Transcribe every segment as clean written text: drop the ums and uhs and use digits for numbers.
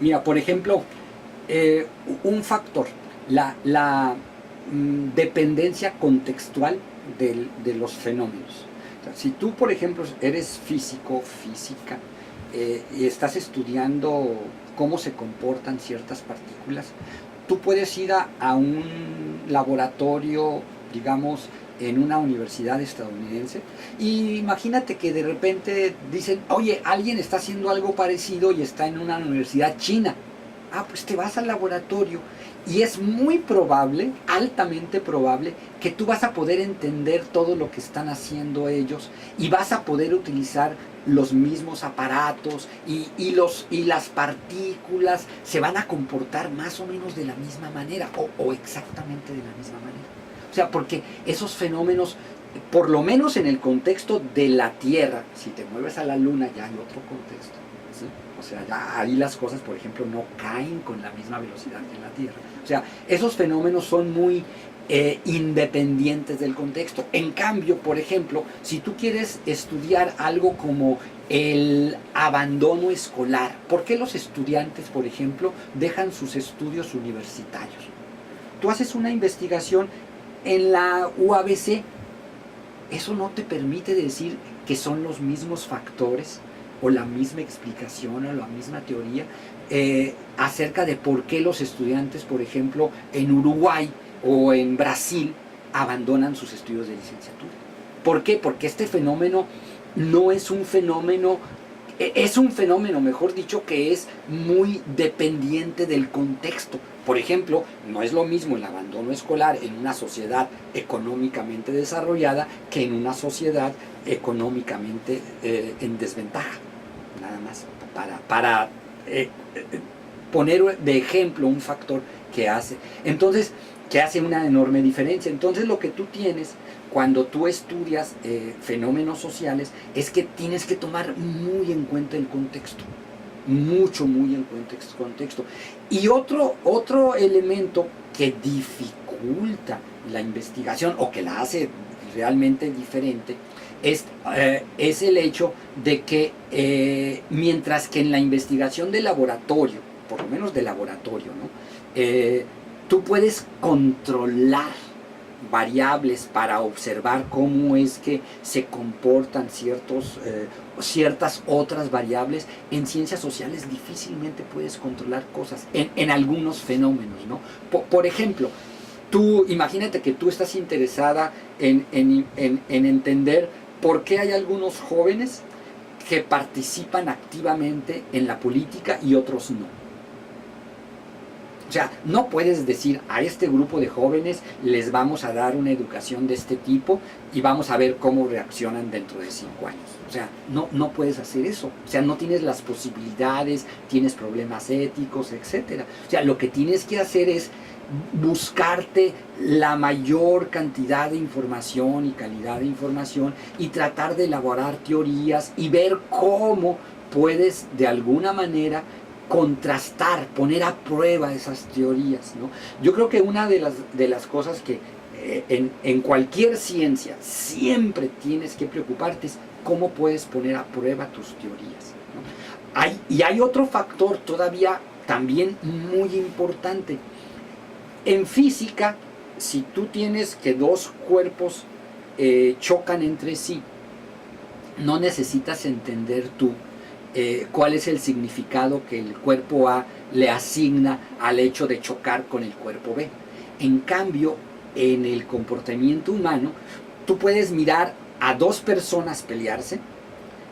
Mira, por ejemplo, un factor, la dependencia contextual de los fenómenos. O sea, si tú, por ejemplo, eres físico, física, y estás estudiando cómo se comportan ciertas partículas, tú puedes ir a un laboratorio, digamos, en una universidad estadounidense, y imagínate que de repente dicen, oye, alguien está haciendo algo parecido y está en una universidad china. Ah, pues te vas al laboratorio y es muy probable, altamente probable, que tú vas a poder entender todo lo que están haciendo ellos y vas a poder utilizar los mismos aparatos y las partículas se van a comportar más o menos de la misma manera o exactamente de la misma manera. O sea, porque esos fenómenos, por lo menos en el contexto de la Tierra, si te mueves a la Luna ya hay otro contexto, ¿sí? O sea, ya ahí las cosas, por ejemplo, no caen con la misma velocidad que en la Tierra. O sea, esos fenómenos son muy independientes del contexto. En cambio, por ejemplo, si tú quieres estudiar algo como el abandono escolar, ¿por qué los estudiantes, por ejemplo, dejan sus estudios universitarios? Tú haces una investigación en la UABC, eso no te permite decir que son los mismos factores o la misma explicación o la misma teoría acerca de por qué los estudiantes, por ejemplo, en Uruguay o en Brasil abandonan sus estudios de licenciatura. ¿Por qué? Porque este fenómeno no es un fenómeno, mejor dicho, que es muy dependiente del contexto. Por ejemplo, no es lo mismo el abandono escolar en una sociedad económicamente desarrollada que en una sociedad económicamente en desventaja. Nada más para poner de ejemplo un factor que hace una enorme diferencia. Entonces lo que tú tienes cuando tú estudias fenómenos sociales es que tienes que tomar muy en cuenta el contexto, muy en cuenta el contexto. Y otro elemento que dificulta la investigación o que la hace realmente diferente es el hecho de que mientras que en la investigación de laboratorio, por lo menos de laboratorio, ¿no? Tú puedes controlar variables para observar cómo es que se comportan ciertas otras variables. En ciencias sociales difícilmente puedes controlar cosas en algunos fenómenos, ¿no? Por ejemplo, tú imagínate que tú estás interesada en entender por qué hay algunos jóvenes que participan activamente en la política y otros no. O sea, no puedes decir a este grupo de jóvenes les vamos a dar una educación de este tipo y vamos a ver cómo reaccionan dentro de 5 años. O sea, no puedes hacer eso. O sea, no tienes las posibilidades, tienes problemas éticos, etc. O sea, lo que tienes que hacer es buscarte la mayor cantidad de información y calidad de información y tratar de elaborar teorías y ver cómo puedes de alguna manera contrastar, poner a prueba esas teorías, ¿no? Yo creo que una de las cosas que en cualquier ciencia siempre tienes que preocuparte es cómo puedes poner a prueba tus teorías, ¿no? Hay otro factor todavía también muy importante. En física, si tú tienes que dos cuerpos chocan entre sí, no necesitas entender tú cuál es el significado que el cuerpo A le asigna al hecho de chocar con el cuerpo B. En cambio, en el comportamiento humano, tú puedes mirar a dos personas pelearse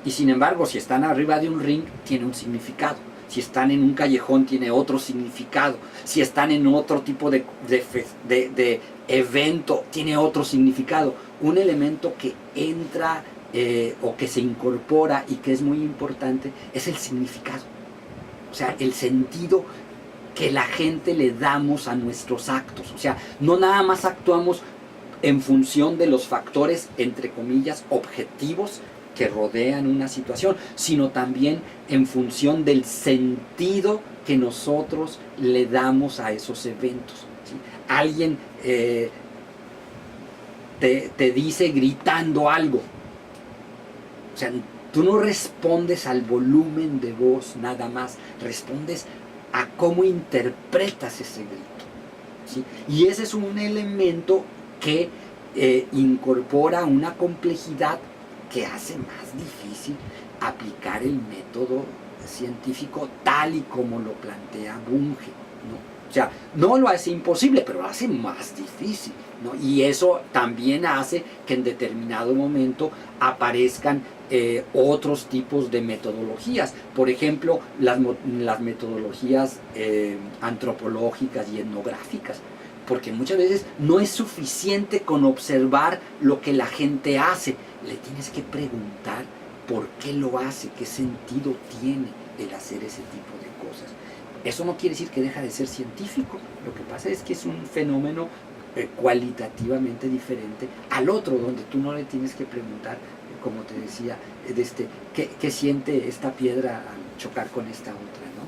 y sin embargo, si están arriba de un ring, tiene un significado. Si están en un callejón, tiene otro significado. Si están en otro tipo de evento, tiene otro significado. Un elemento que entra o que se incorpora y que es muy importante es el significado. O sea, el sentido que la gente le damos a nuestros actos. O sea, no nada más actuamos en función de los factores, entre comillas, objetivos que rodean una situación, sino también en función del sentido que nosotros le damos a esos eventos, ¿sí? Alguien te dice gritando algo. O sea, tú no respondes al volumen de voz nada más, respondes a cómo interpretas ese grito, ¿sí? Y ese es un elemento que incorpora una complejidad que hace más difícil aplicar el método científico tal y como lo plantea Bunge, ¿no? O sea, no lo hace imposible, pero lo hace más difícil, ¿no? Y eso también hace que en determinado momento aparezcan otros tipos de metodologías. Por ejemplo, las metodologías antropológicas y etnográficas. Porque muchas veces no es suficiente con observar lo que la gente hace. Le tienes que preguntar por qué lo hace, qué sentido tiene el hacer ese tipo de cosas. Eso no quiere decir que deja de ser científico. Lo que pasa es que es un fenómeno cualitativamente diferente al otro, donde tú no le tienes que preguntar, como te decía, ¿qué siente esta piedra al chocar con esta otra, ¿no?